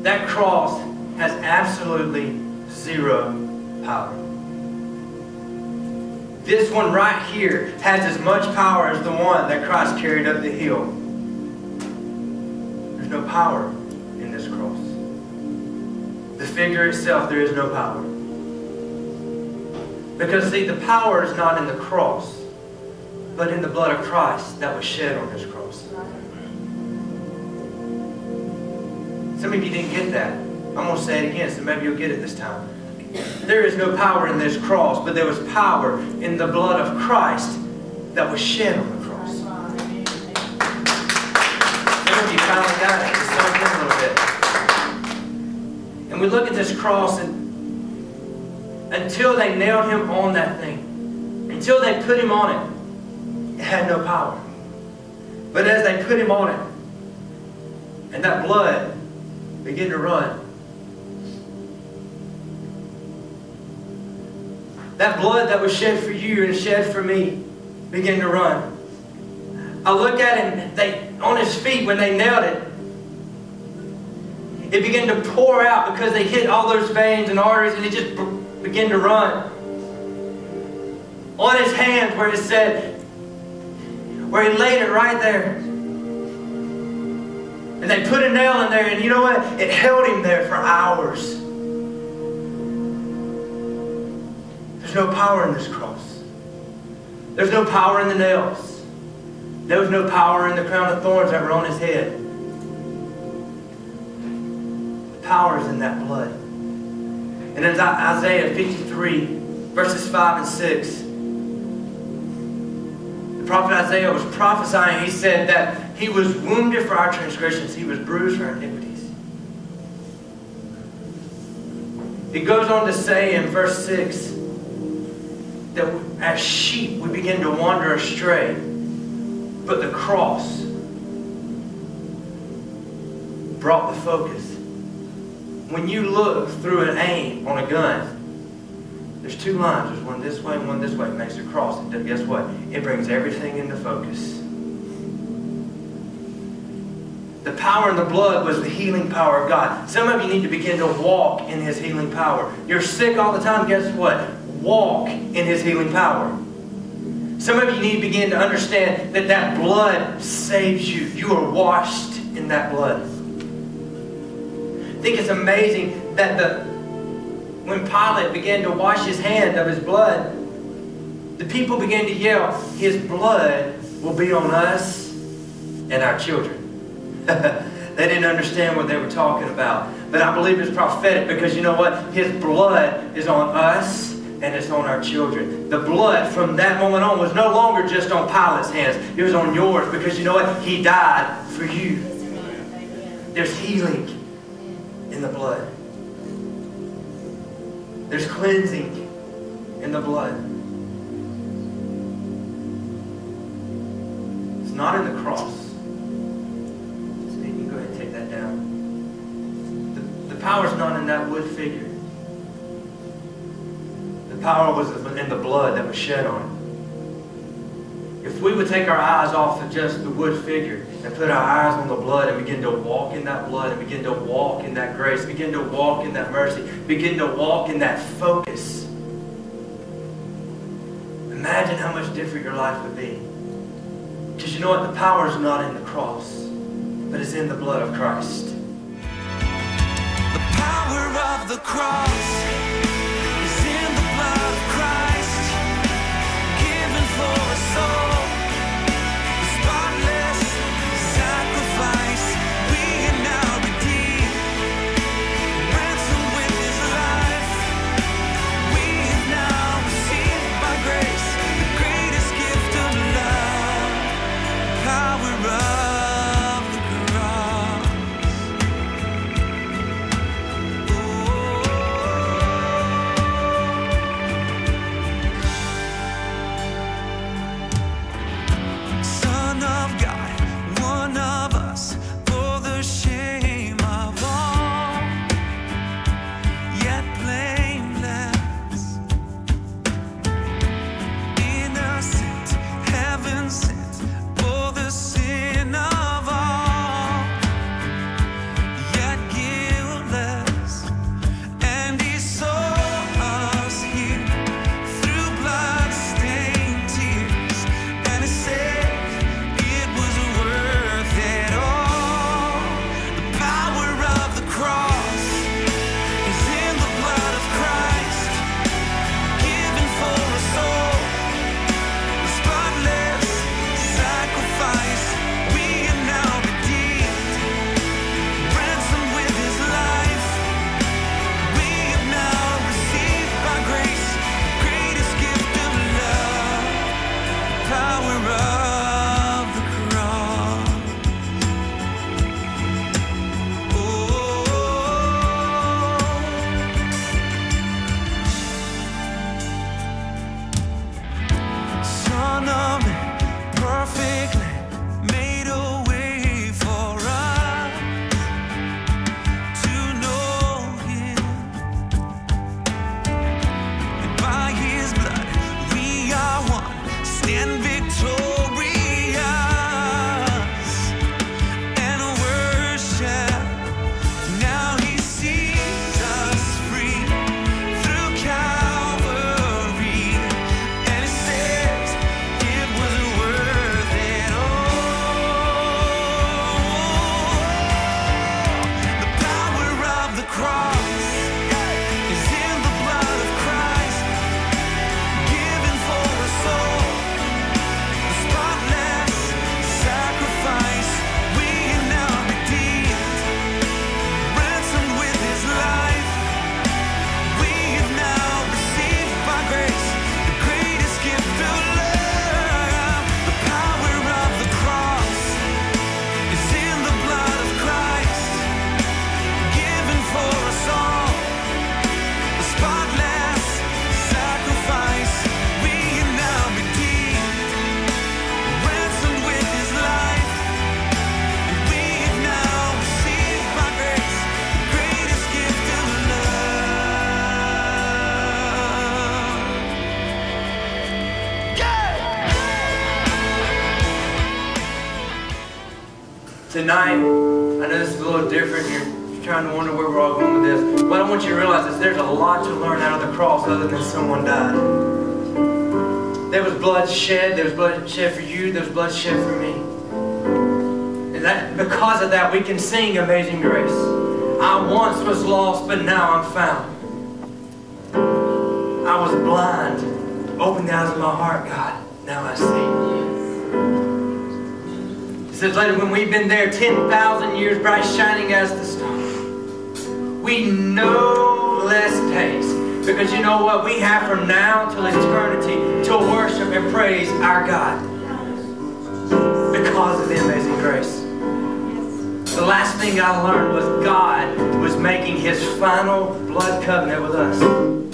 that cross has absolutely zero power. This one right here has as much power as the one that Christ carried up the hill. There's no power in this cross. The figure itself, there is no power. Because see, the power is not in the cross, but in the blood of Christ that was shed on this cross. Some of you didn't get that. I'm going to say it again, so maybe you'll get it this time. There is no power in this cross, but there was power in the blood of Christ that was shed on the cross. Some of you finally got it. It's sunk in a little bit. And we look at this cross, and until they nailed him on that thing, until they put him on it, it had no power. But as they put him on it, and that blood began to run, that blood that was shed for you and shed for me began to run. I look at it, and on his feet when they nailed it, it began to pour out because they hit all those veins and arteries, and it just began to run. On his hands where it said, where he laid it right there. And they put a nail in there, and you know what? It held him there for hours. There's no power in this cross. There's no power in the nails. There was no power in the crown of thorns that were on his head. The power is in that blood. And in Isaiah 53, verses 5 and 6, the prophet Isaiah was prophesying. He said that he was wounded for our transgressions. He was bruised for our iniquities. It goes on to say in verse 6, that as sheep we begin to wander astray, but the cross brought the focus. When you look through an aim on a gun, there's two lines. There's one this way and one this way. It makes a cross. And guess what? It brings everything into focus. The power in the blood was the healing power of God. Some of you need to begin to walk in His healing power. You're sick all the time. Guess what? Walk in His healing power. Some of you need to begin to understand that that blood saves you. You are washed in that blood. I think it's amazing that when Pilate began to wash his hand of his blood, the people began to yell, "His blood will be on us and our children." They didn't understand what they were talking about. But I believe it's prophetic, because you know what? His blood is on us and it's on our children. The blood from that moment on was no longer just on Pilate's hands. It was on yours, because you know what? He died for you. There's healing in the blood. There's cleansing in the blood. It's not in the cross. So you can go ahead and take that down. The power's not in that wood figure. The power was in the blood that was shed on it. If we would take our eyes off of just the wood figure and put our eyes on the blood and begin to walk in that blood and begin to walk in that grace, begin to walk in that mercy, begin to walk in that focus, imagine how much different your life would be. Because you know what? The power is not in the cross, but it's in the blood of Christ. The power of the cross. tonight, I know this is a little different. You're trying to wonder where we're all going with this. But I want you to realize that there's a lot to learn out of the cross other than someone died. There was blood shed. There was blood shed for you. There was blood shed for me. And that, because of that, we can sing Amazing Grace. I once was lost, but now I'm found. I was blind. Open the eyes of my heart, God. Now I see. It says later, when we've been there 10,000 years, bright shining as the star, we no less taste. Because you know what? We have from now till eternity to worship and praise our God. Because of the amazing grace. The last thing I learned was God was making His final blood covenant with us.